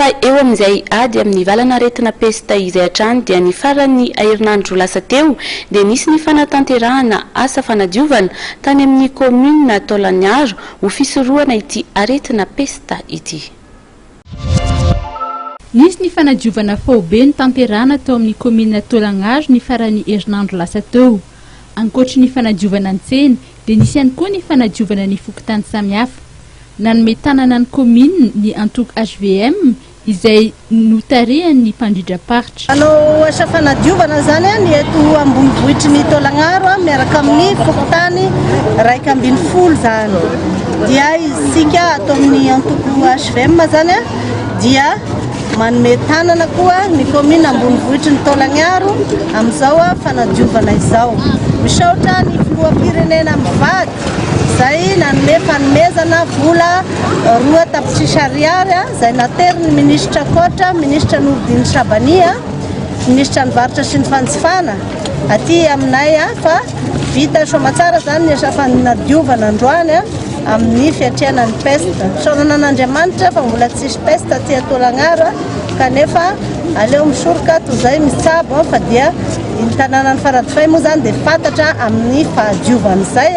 fa eo amin'izay ady amin'ny valanaretina pesta izay hatrany dia ny farany herinandro lasa teo dia nisy ny fanatanterahana asa fanadiovana tany amin'ny commune Tolagnaro ho fisorohana ity aretina pesta ity. Nisy ny fanadiovana faobe ny tanterahana tao amin'ny commune Tolagnaro ny farany herinandro lasa teo. Ankoatry ny fanadiovana ny tsena dia nisy ihany koa ny fanadiovana ny fokontany samihafa. Nanome tanana ny commune ny antoko HVM izay notarehan'ny mpandridra-paritra. Anao asa fanadiovana zany ny eto ambonivohitry ny Tolagnaro miaraka amin'ny fokontany 250 zany. Dia isika atao amin'ny antoko HVM zany dia manome tanana koa ny commune ambonivohitry ny Tolagnaro amin'izao fanadiovana izao. Misaotra ny filoham-pirenena mivady zay nanome fanomezana vola 2 tapitrisa ariary zay nateriny ministra Kotra, ministra Nordine Sabania, ministra ny varitra sy ny fanjifana aty aminay fa vita soamatsara zany ny asa fanadiovana androany amin'ny fiatrianany pesta. Saonan'Andriamanitra fa mbola tsisy pesta aty Tolagnaro kanefa aleo misoroka toy izay mitsabo fa dia ny tanànan'ny Faradofay moa zany dia fantatra amin'ny fahadiovana izay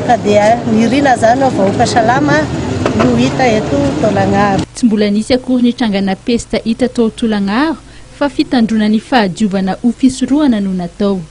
ka dia nirina zany vahoaka salama no hita eto Tolagnaro. Tsy mbola nisy akory ny trangana pesta hita tao Tolagnaro fa fitandrona ny fahadiovana ho fisorohana no natao.